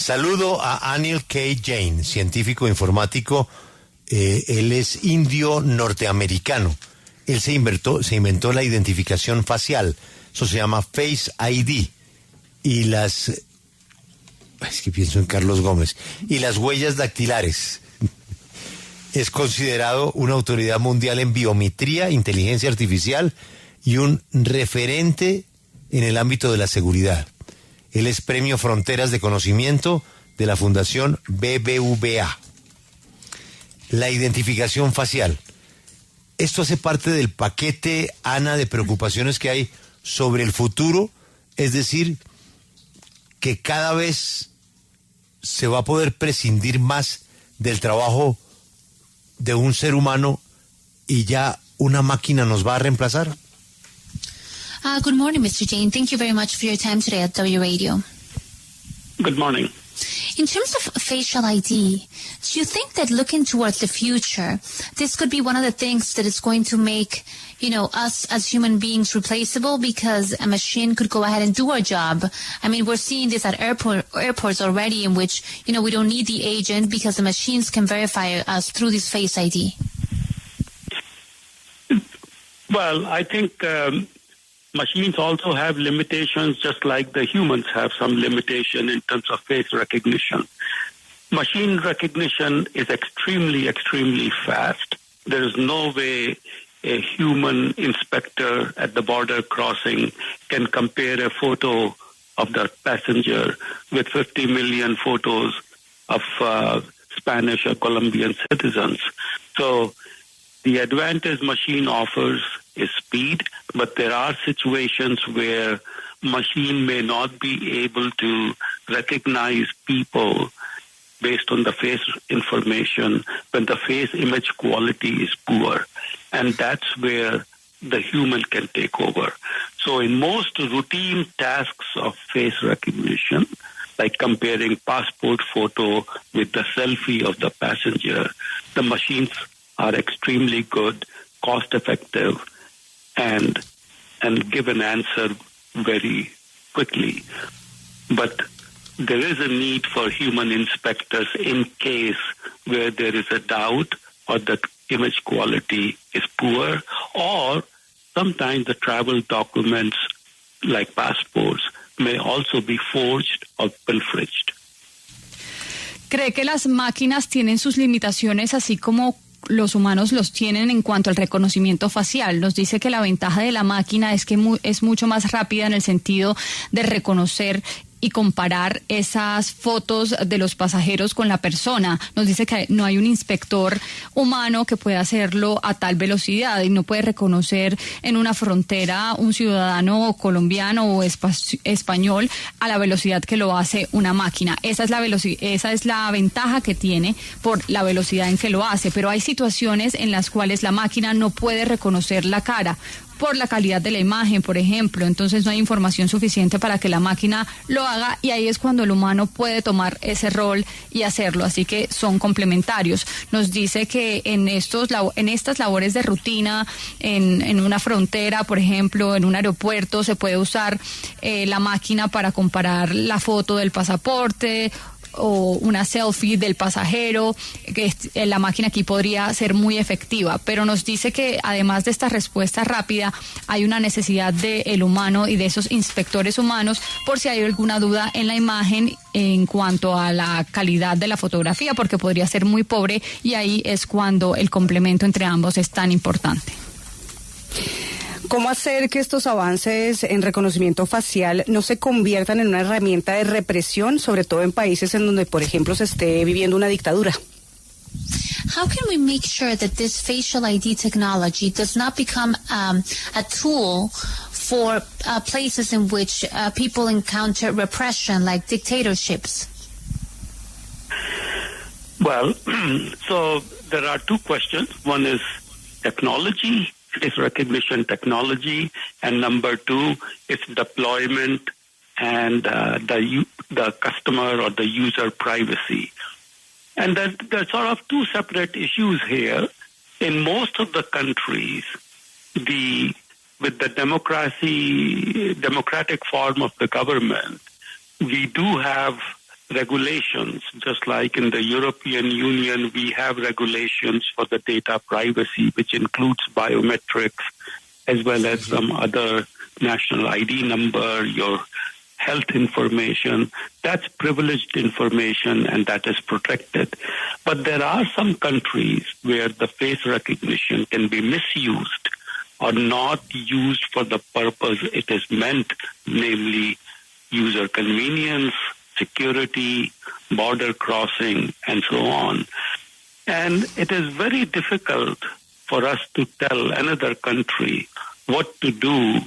Saludo a Anil K. Jain, científico informático. Él es indio norteamericano. Él se inventó la identificación facial. Eso se llama Face ID. Y es que pienso en Carlos Gómez. Y las huellas dactilares. Es considerado una autoridad mundial en biometría, inteligencia artificial y un referente en el ámbito de la seguridad. Él es Premio Fronteras de Conocimiento de la Fundación BBVA. La identificación facial. Esto hace parte del paquete, Ana, de preocupaciones que hay sobre el futuro, es decir, que cada vez se va a poder prescindir más del trabajo de un ser humano y ya una máquina nos va a reemplazar. Good morning, Mr. Jain. Thank you very much for your time today at W Radio. Good morning. In terms of facial ID, do you think that looking towards the future, this could be one of the things that is going to make, us as human beings replaceable because a machine could go ahead and do our job? I mean, we're seeing this at airports already in which, we don't need the agent because the machines can verify us through this Face ID. Well, I think machines also have limitations, just like the humans have some limitation in terms of face recognition. Machine recognition is extremely, extremely fast. There is no way a human inspector at the border crossing can compare a photo of the passenger with 50 million photos of Spanish or Colombian citizens. So the advantage machine offers is speed, but there are situations where machine may not be able to recognize people based on the face information when the face image quality is poor. And that's where the human can take over. So in most routine tasks of face recognition, like comparing passport photo with the selfie of the passenger, the machines are extremely good, cost effective, and give an answer very quickly. But there is a need for human inspectors in case where there is a doubt or the image quality is poor, or sometimes the travel documents like passports may also be forged or pilfered. ¿Cree que las máquinas tienen sus limitaciones así como los humanos los tienen en cuanto al reconocimiento facial? Nos dice que la ventaja de la máquina es que es mucho más rápida en el sentido de reconocer y comparar esas fotos de los pasajeros con la persona. Nos dice que no hay un inspector humano que pueda hacerlo a tal velocidad y no puede reconocer en una frontera un ciudadano colombiano o español a la velocidad que lo hace una máquina. Esa es la ventaja que tiene por la velocidad en que lo hace, pero hay situaciones en las cuales la máquina no puede reconocer la cara por la calidad de la imagen, por ejemplo. Entonces no hay información suficiente para que la máquina lo haga y ahí es cuando el humano puede tomar ese rol y hacerlo. Así que son complementarios. Nos dice que en estas labores de rutina, en una frontera, por ejemplo, en un aeropuerto, se puede usar la máquina para comparar la foto del pasaporte o una selfie del pasajero, que la máquina aquí podría ser muy efectiva, pero nos dice que además de esta respuesta rápida hay una necesidad del humano y de esos inspectores humanos por si hay alguna duda en la imagen en cuanto a la calidad de la fotografía, porque podría ser muy pobre y ahí es cuando el complemento entre ambos es tan importante. ¿Cómo hacer que estos avances en reconocimiento facial no se conviertan en una herramienta de represión, sobre todo en países en donde, por ejemplo, se esté viviendo una dictadura? How can we make sure that this facial ID technology does not become a tool for places in which people encounter repression, like dictatorships? Well, so there are two questions. One is technology, face recognition technology, and number two is deployment and the customer or the user privacy. And there's sort of two separate issues here. In most of the countries, with the democratic form of the government, we do have regulations, just like in the European Union, we have regulations for the data privacy, which includes biometrics, as well as some other national ID number, your health information. That's privileged information, and that is protected. But there are some countries where the face recognition can be misused or not used for the purpose it is meant, namely user convenience, security, border crossing, and so on. And it is very difficult for us to tell another country what to do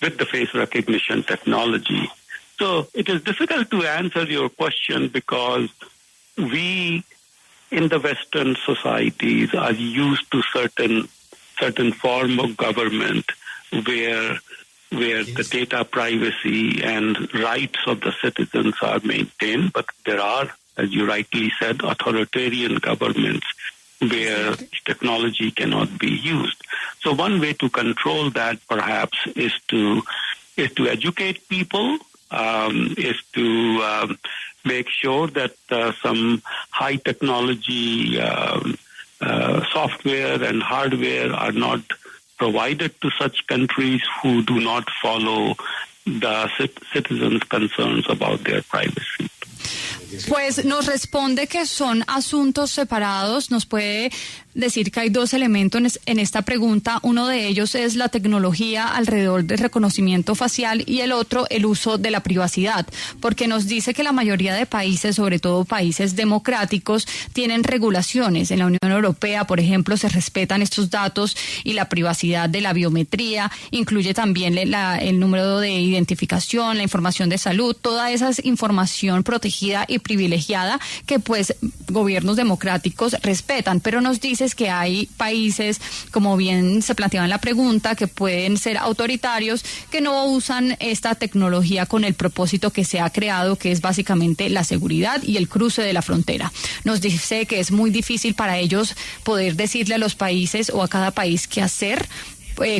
with the face recognition technology. So it is difficult to answer your question because we in the Western societies are used to certain form of government where the data privacy and rights of the citizens are maintained, but there are, as you rightly said, authoritarian governments where technology cannot be used. So one way to control that perhaps is to educate people, is to make sure that some high technology software and hardware are not provided to such countries who do not follow the citizens' concerns about their privacy. Pues nos responde que son asuntos separados. Nos puede decir que hay dos elementos en esta pregunta. Uno de ellos es la tecnología alrededor del reconocimiento facial y el otro el uso de la privacidad, porque nos dice que la mayoría de países, sobre todo países democráticos, tienen regulaciones. En la Unión Europea, por ejemplo, se respetan estos datos y la privacidad de la biometría, incluye también el número de identificación, la información de salud, toda esa información protegida y privilegiada que pues gobiernos democráticos respetan, pero nos dices que hay países, como bien se planteaba en la pregunta, que pueden ser autoritarios, que no usan esta tecnología con el propósito que se ha creado, que es básicamente la seguridad y el cruce de la frontera. Nos dice que es muy difícil para ellos poder decirle a los países o a cada país qué hacer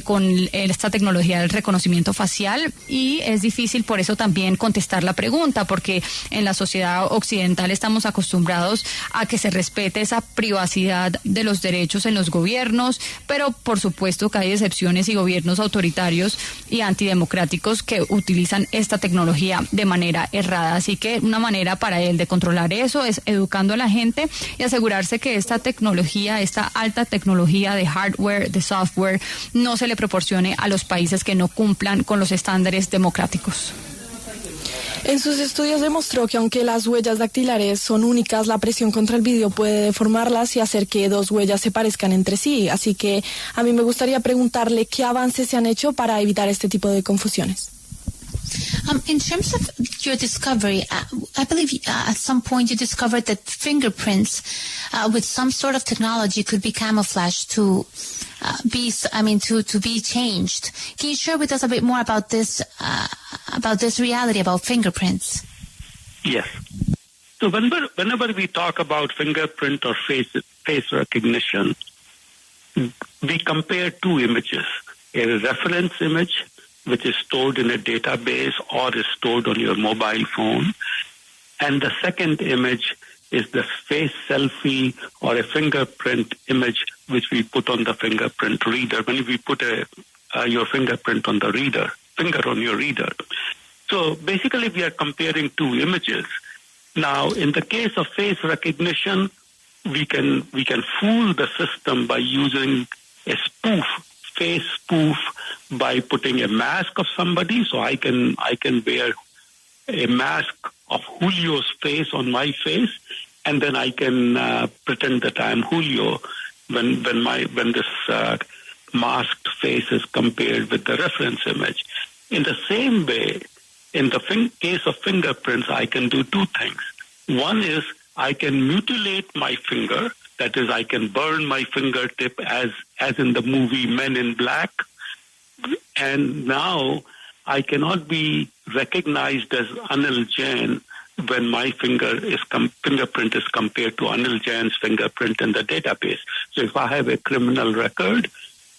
con esta tecnología del reconocimiento facial, y es difícil por eso también contestar la pregunta, porque en la sociedad occidental estamos acostumbrados a que se respete esa privacidad de los derechos en los gobiernos, pero por supuesto que hay excepciones y gobiernos autoritarios y antidemocráticos que utilizan esta tecnología de manera errada. Así que una manera para él de controlar eso es educando a la gente y asegurarse que esta tecnología, esta alta tecnología de hardware, de software, no se le proporcione a los países que no cumplan con los estándares democráticos. En sus estudios demostró que aunque las huellas dactilares son únicas, la presión contra el vidrio puede deformarlas y hacer que dos huellas se parezcan entre sí. Así que a mí me gustaría preguntarle qué avances se han hecho para evitar este tipo de confusiones. In terms of your discovery, I believe at some point you discovered that fingerprints with some sort of technology could be camouflaged to be changed. Can you share with us a bit more about this reality about fingerprints? Yes. So whenever we talk about fingerprint or face recognition, we compare two images: a reference image, which is stored in a database or is stored on your mobile phone. And the second image is the face selfie or a fingerprint image, which we put on the fingerprint reader when we put your fingerprint on the finger on your reader. So basically we are comparing two images. Now, in the case of face recognition, we can fool the system by using a face spoof, by putting a mask of somebody. So I can wear a mask of Julio's face on my face, and then I can pretend that I am Julio when this masked face is compared with the reference image. In the same way, in the case of fingerprints, I can do two things. One is I can mutilate my finger. That is, I can burn my fingertip as in the movie Men in Black. And now I cannot be recognized as Anil Jain when my fingerprint is compared to Anil Jain's fingerprint in the database. So if I have a criminal record,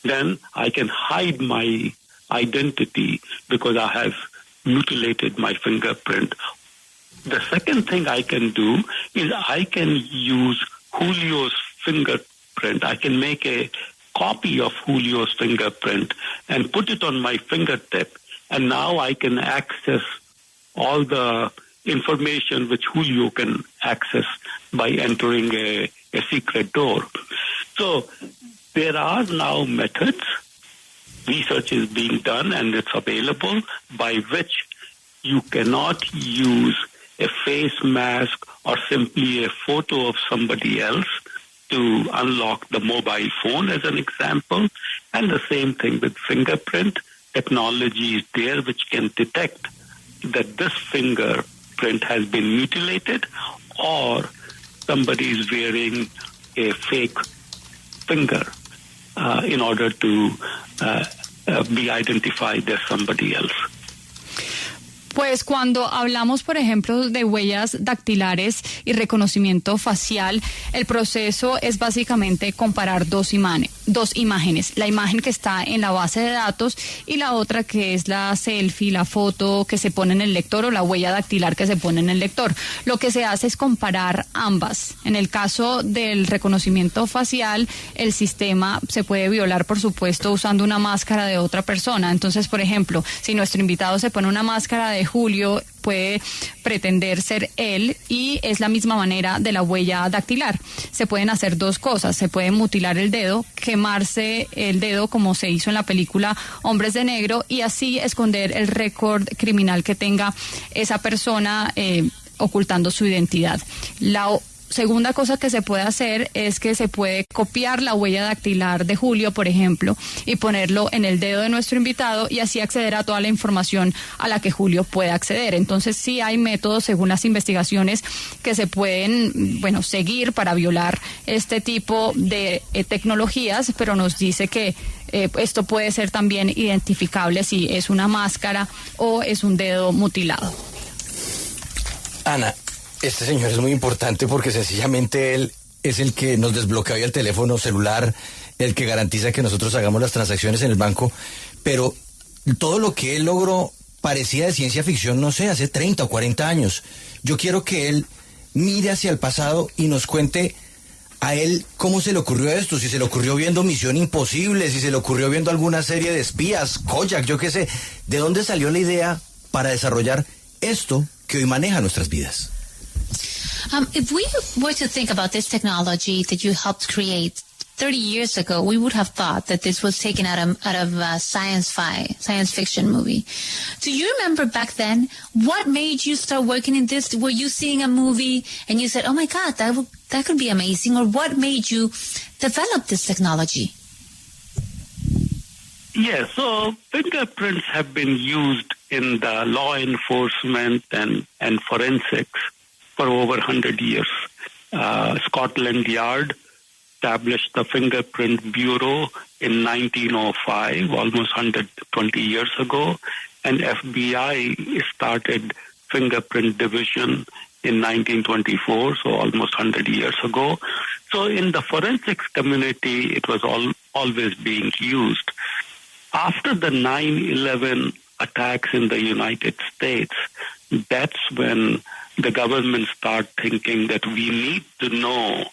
then I can hide my identity because I have mutilated my fingerprint. The second thing I can do is I can use Julio's fingerprint. I can make a copy of Julio's fingerprint and put it on my fingertip. And now I can access all the information which Julio can access by entering a secret door. So there are now methods, research is being done and it's available, by which you cannot use a face mask or simply a photo of somebody else to unlock the mobile phone, as an example. And the same thing with fingerprint. Technology is there which can detect that this fingerprint has been mutilated or somebody is wearing a fake finger in order to be identified as somebody else. Pues cuando hablamos, por ejemplo, de huellas dactilares y reconocimiento facial, el proceso es básicamente comparar dos imágenes. La imagen que está en la base de datos y la otra que es la selfie, la foto que se pone en el lector o la huella dactilar que se pone en el lector. Lo que se hace es comparar ambas. En el caso del reconocimiento facial, el sistema se puede violar, por supuesto, usando una máscara de otra persona. Entonces, por ejemplo, si nuestro invitado se pone una máscara de Julio, puede pretender ser él, y es la misma manera de la huella dactilar. Se pueden hacer dos cosas: se puede mutilar el dedo, quemarse el dedo como se hizo en la película Hombres de Negro, y así esconder el récord criminal que tenga esa persona, ocultando su identidad. La segunda cosa que se puede hacer es que se puede copiar la huella dactilar de Julio, por ejemplo, y ponerlo en el dedo de nuestro invitado y así acceder a toda la información a la que Julio puede acceder. Entonces sí hay métodos, según las investigaciones, que se pueden, seguir para violar este tipo de tecnologías, pero nos dice que esto puede ser también identificable si es una máscara o es un dedo mutilado. Ana, este señor es muy importante porque sencillamente él es el que nos desbloquea el teléfono celular, el que garantiza que nosotros hagamos las transacciones en el banco, pero todo lo que él logró parecía de ciencia ficción, no sé, hace 30 o 40 años. Yo quiero que él mire hacia el pasado y nos cuente a él cómo se le ocurrió esto, si se le ocurrió viendo Misión Imposible, si se le ocurrió viendo alguna serie de espías, Kojak, yo qué sé. ¿De dónde salió la idea para desarrollar esto que hoy maneja nuestras vidas? If we were to think about this technology that you helped create 30 years ago, we would have thought that this was taken out of a science fiction movie. Do you remember back then, what made you start working in this? Were you seeing a movie and you said, oh my God, that could be amazing? Or what made you develop this technology? Yes, so fingerprints have been used in the law enforcement and forensics for over 100 years. Scotland Yard established the Fingerprint Bureau in 1905, almost 120 years ago, and FBI started Fingerprint Division in 1924, so almost 100 years ago. So in the forensics community, it was always being used. After the 9/11 attacks in the United States, that's when the government started thinking that we need to know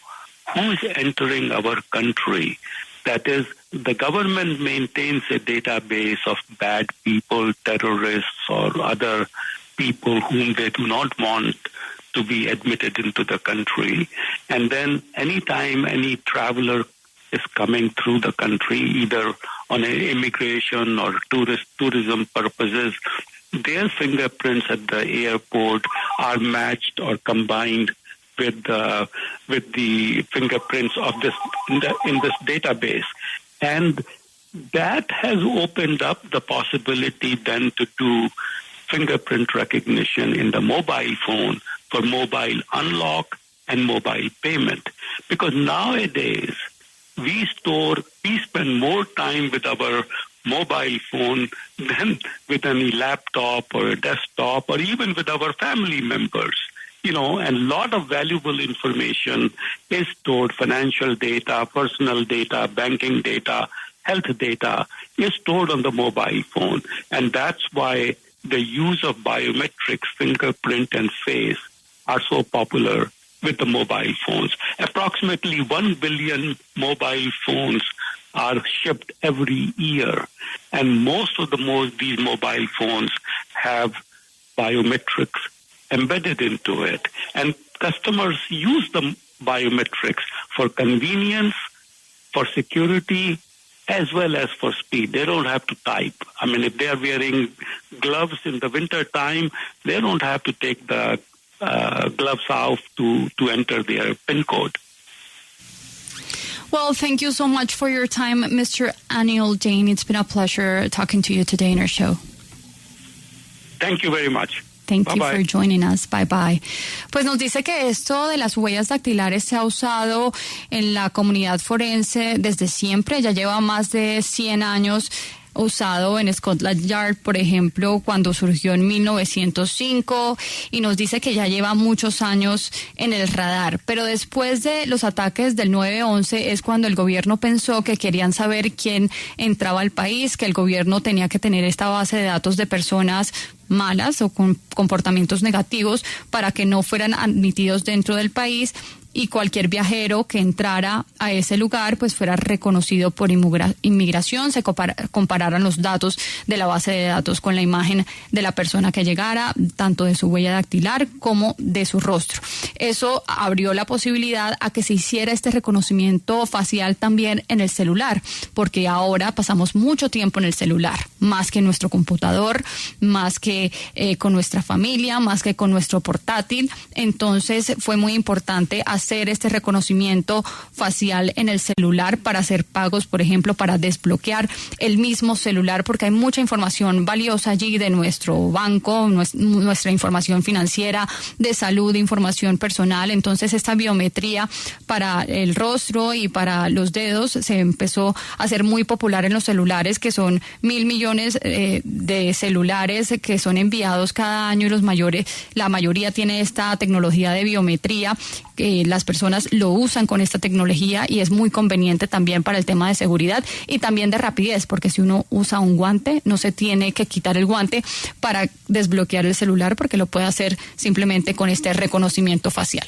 who is entering our country. That is, the government maintains a database of bad people, terrorists, or other people whom they do not want to be admitted into the country. And then anytime any traveler is coming through the country, either on an immigration or tourism purposes, their fingerprints at the airport are matched or combined with the fingerprints of this in this database, and that has opened up the possibility then to do fingerprint recognition in the mobile phone for mobile unlock and mobile payment. Because nowadays we spend more time with our mobile phone than with any laptop or a desktop or even with our family members. And a lot of valuable information is stored, financial data, personal data, banking data, health data is stored on the mobile phone. And that's why the use of biometrics, fingerprint and face are so popular with the mobile phones. Approximately 1 billion mobile phones are shipped every year, and most of these mobile phones have biometrics embedded into it. And customers use the biometrics for convenience, for security, as well as for speed. They don't have to type. I mean, if they are wearing gloves in the winter time, they don't have to take the gloves off to enter their PIN code. Well, thank you so much for your time, Mr. Anil Jain. It's been a pleasure talking to you today in our show. Thank you very much. Thank you for joining us. Bye bye. Pues nos dice que esto de las huellas dactilares se ha usado en la comunidad forense desde siempre. Ya lleva más de 100 años usado en Scotland Yard, por ejemplo, cuando surgió en 1905, y nos dice que ya lleva muchos años en el radar. Pero después de los ataques del 9/11 es cuando el gobierno pensó que querían saber quién entraba al país, que el gobierno tenía que tener esta base de datos de personas malas o con comportamientos negativos para que no fueran admitidos dentro del país, y cualquier viajero que entrara a ese lugar pues fuera reconocido por inmigración, se compararan los datos de la base de datos con la imagen de la persona que llegara, tanto de su huella dactilar como de su rostro. Eso abrió la posibilidad a que se hiciera este reconocimiento facial también en el celular, porque ahora pasamos mucho tiempo en el celular, más que en nuestro computador, más que con nuestra familia, más que con nuestro portátil. Entonces fue muy importante hacer este reconocimiento facial en el celular para hacer pagos, por ejemplo, para desbloquear el mismo celular, porque hay mucha información valiosa allí de nuestro banco, nuestra información financiera, de salud, información personal. Entonces esta biometría para el rostro y para los dedos se empezó a hacer muy popular en los celulares, que son 1.000 millones de celulares que son enviados cada año, y la mayoría tiene esta tecnología de biometría. Las personas lo usan con esta tecnología y es muy conveniente también para el tema de seguridad y también de rapidez, porque si uno usa un guante no se tiene que quitar el guante para desbloquear el celular, porque lo puede hacer simplemente con este reconocimiento facial.